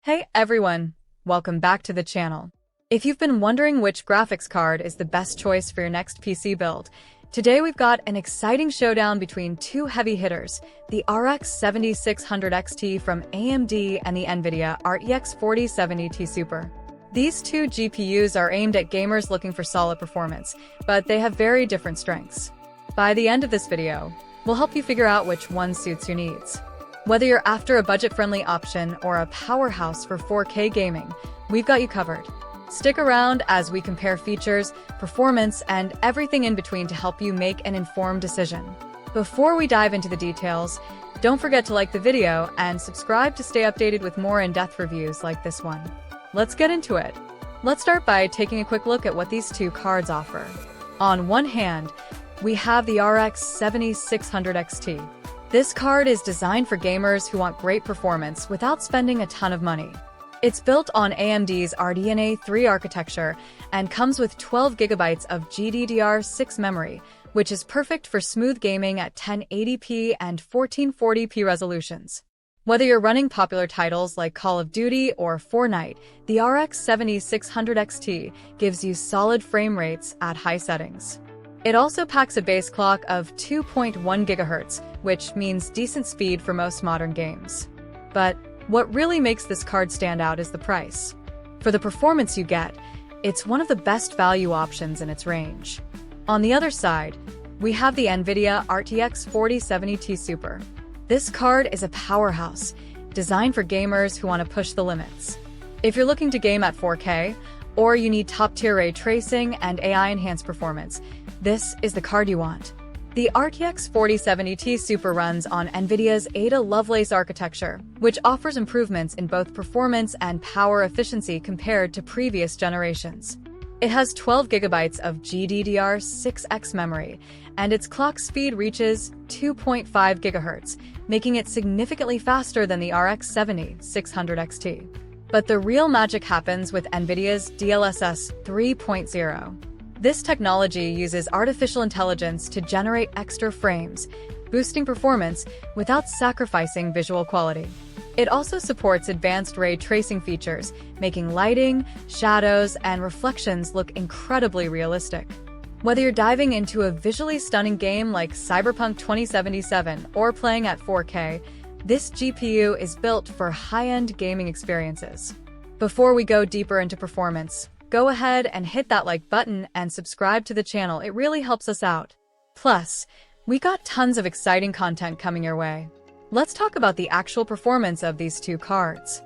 Hey everyone, welcome back to the channel. If you've been wondering which graphics card is the best choice for your next PC build, today we've got an exciting showdown between two heavy hitters, the RX 7600 XT from AMD and the NVIDIA RTX 4070 Ti Super. These two GPUs are aimed at gamers looking for solid performance, but they have very different strengths. By the end of this video, we'll help you figure out which one suits your needs. Whether you're after a budget-friendly option or a powerhouse for 4K gaming, we've got you covered. Stick around as we compare features, performance, and everything in between to help you make an informed decision. Before we dive into the details, don't forget to like the video and subscribe to stay updated with more in-depth reviews like this one. Let's get into it. Let's start by taking a quick look at what these two cards offer. On one hand, we have the RX 7600 XT. This card is designed for gamers who want great performance without spending a ton of money. It's built on AMD's RDNA 3 architecture and comes with 12 GB of GDDR6 memory, which is perfect for smooth gaming at 1080p and 1440p resolutions. Whether you're running popular titles like Call of Duty or Fortnite, the RX 7600 XT gives you solid frame rates at high settings. It also packs a base clock of 2.1 GHz, which means decent speed for most modern games. But what really makes this card stand out is the price. For the performance you get, it's one of the best value options in its range. On the other side, we have the NVIDIA RTX 4070 Ti Super. This card is a powerhouse, designed for gamers who want to push the limits. If you're looking to game at 4K, or you need top-tier ray tracing and AI-enhanced performance, this is the card you want. The RTX 4070 Ti Super runs on NVIDIA's Ada Lovelace architecture, which offers improvements in both performance and power efficiency compared to previous generations. It has 12 GB of GDDR6X memory, and its clock speed reaches 2.5 GHz, making it significantly faster than the RX 7600 XT. But the real magic happens with NVIDIA's DLSS 3.0. This technology uses artificial intelligence to generate extra frames, boosting performance without sacrificing visual quality. It also supports advanced ray tracing features, making lighting, shadows, and reflections look incredibly realistic. Whether you're diving into a visually stunning game like Cyberpunk 2077 or playing at 4K, this GPU is built for high-end gaming experiences. Before we go deeper into performance, go ahead and hit that like button and subscribe to the channel. It really helps us out. Plus, we got tons of exciting content coming your way. Let's talk about the actual performance of these two cards.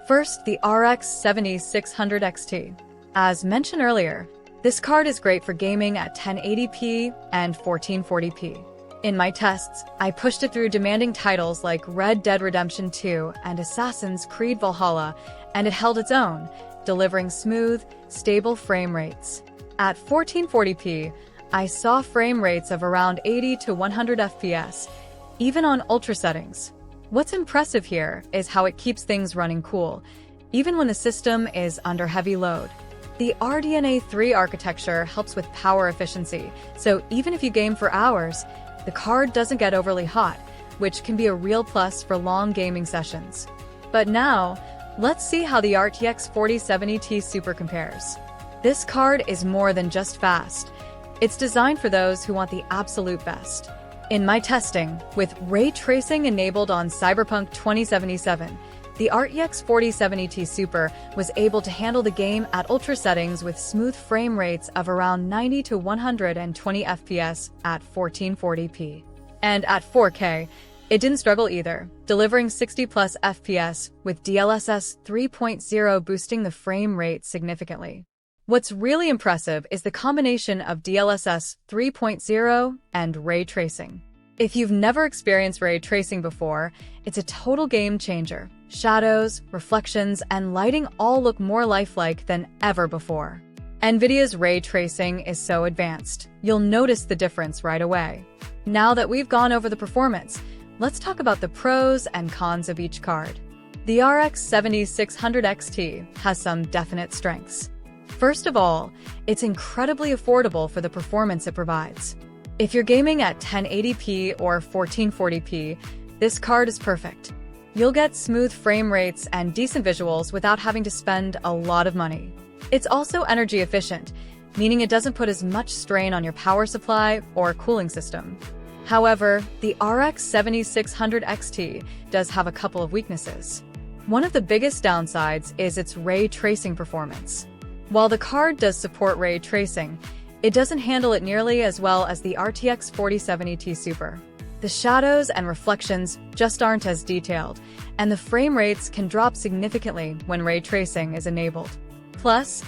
First, the RX 7600 XT. As mentioned earlier, this card is great for gaming at 1080p and 1440p. In my tests, I pushed it through demanding titles like Red Dead Redemption 2 and Assassin's Creed Valhalla, and it held its own, delivering smooth, stable frame rates. At 1440p, I saw frame rates of around 80 to 100 FPS, even on ultra settings. What's impressive here is how it keeps things running cool, even when the system is under heavy load. The RDNA 3 architecture helps with power efficiency, so even if you game for hours, the card doesn't get overly hot, which can be a real plus for long gaming sessions. But now, let's see how the RTX 4070 Ti Super compares. This card is more than just fast. It's designed for those who want the absolute best. In my testing, with ray tracing enabled on Cyberpunk 2077, the RTX 4070 Ti Super was able to handle the game at ultra settings with smooth frame rates of around 90 to 120 FPS at 1440p. And at 4K, it didn't struggle either, delivering 60 plus FPS with DLSS 3.0 boosting the frame rate significantly. What's really impressive is the combination of DLSS 3.0 and ray tracing. If you've never experienced ray tracing before, it's a total game changer. Shadows, reflections, and lighting all look more lifelike than ever before. NVIDIA's ray tracing is so advanced, you'll notice the difference right away. Now that we've gone over the performance, let's talk about the pros and cons of each card. The RX 7600 XT has some definite strengths. First of all, it's incredibly affordable for the performance it provides. If you're gaming at 1080p or 1440p, this card is perfect. You'll get smooth frame rates and decent visuals without having to spend a lot of money. It's also energy efficient, meaning it doesn't put as much strain on your power supply or cooling system. However, the RX 7600 XT does have a couple of weaknesses. One of the biggest downsides is its ray tracing performance. While the card does support ray tracing, it doesn't handle it nearly as well as the RTX 4070 Ti Super. The shadows and reflections just aren't as detailed, and the frame rates can drop significantly when ray tracing is enabled. Plus,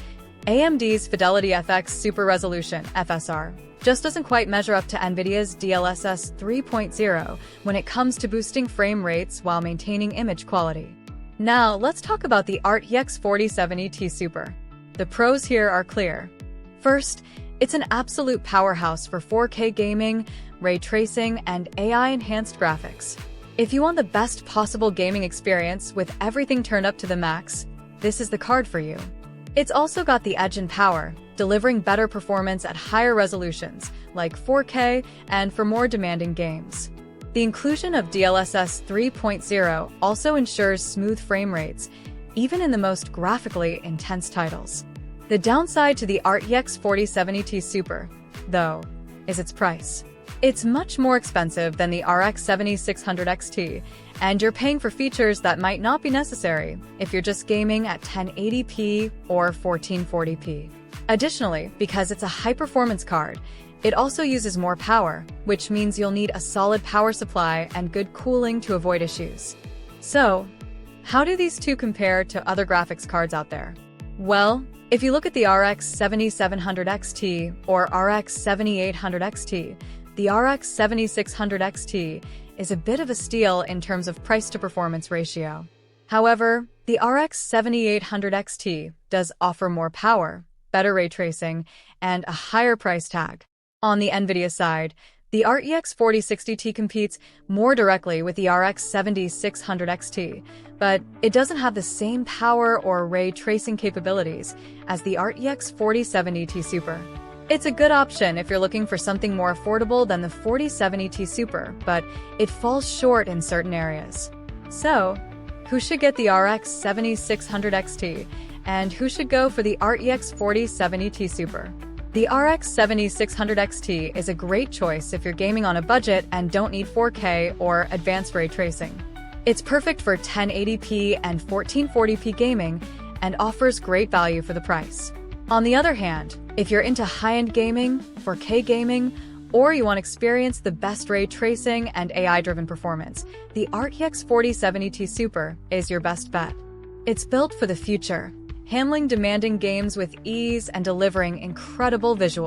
AMD's Fidelity FX Super Resolution (FSR) just doesn't quite measure up to NVIDIA's DLSS 3.0 when it comes to boosting frame rates while maintaining image quality. Now, let's talk about the RTX 4070 Ti Super. The pros here are clear. First, it's an absolute powerhouse for 4K gaming, ray tracing, and AI-enhanced graphics. If you want the best possible gaming experience with everything turned up to the max, this is the card for you. It's also got the edge in power, delivering better performance at higher resolutions, like 4K, and for more demanding games. The inclusion of DLSS 3.0 also ensures smooth frame rates, even in the most graphically intense titles. The downside to the RTX 4070 Ti Super, though, is its price. It's much more expensive than the RX 7600 XT, and you're paying for features that might not be necessary if you're just gaming at 1080p or 1440p. Additionally, because it's a high-performance card, it also uses more power, which means you'll need a solid power supply and good cooling to avoid issues. So, how do these two compare to other graphics cards out there? Well, if you look at the RX 7700 XT or RX 7800 XT, the RX 7600 XT is a bit of a steal in terms of price-to-performance ratio. However, the RX 7800 XT does offer more power, better ray tracing, and a higher price tag. On the NVIDIA side, the RTX 4060 Ti competes more directly with the RX 7600 XT, but it doesn't have the same power or ray tracing capabilities as the RTX 4070 Ti Super. It's a good option if you're looking for something more affordable than the 4070 Ti Super, but it falls short in certain areas. So, who should get the RX 7600 XT, and who should go for the RTX 4070 Ti Super? The RX 7600 XT is a great choice if you're gaming on a budget and don't need 4K or advanced ray tracing. It's perfect for 1080p and 1440p gaming and offers great value for the price. On the other hand, if you're into high-end gaming, 4K gaming, or you want to experience the best ray tracing and AI-driven performance, the RTX 4070 Ti Super is your best bet. It's built for the future, handling demanding games with ease and delivering incredible visuals.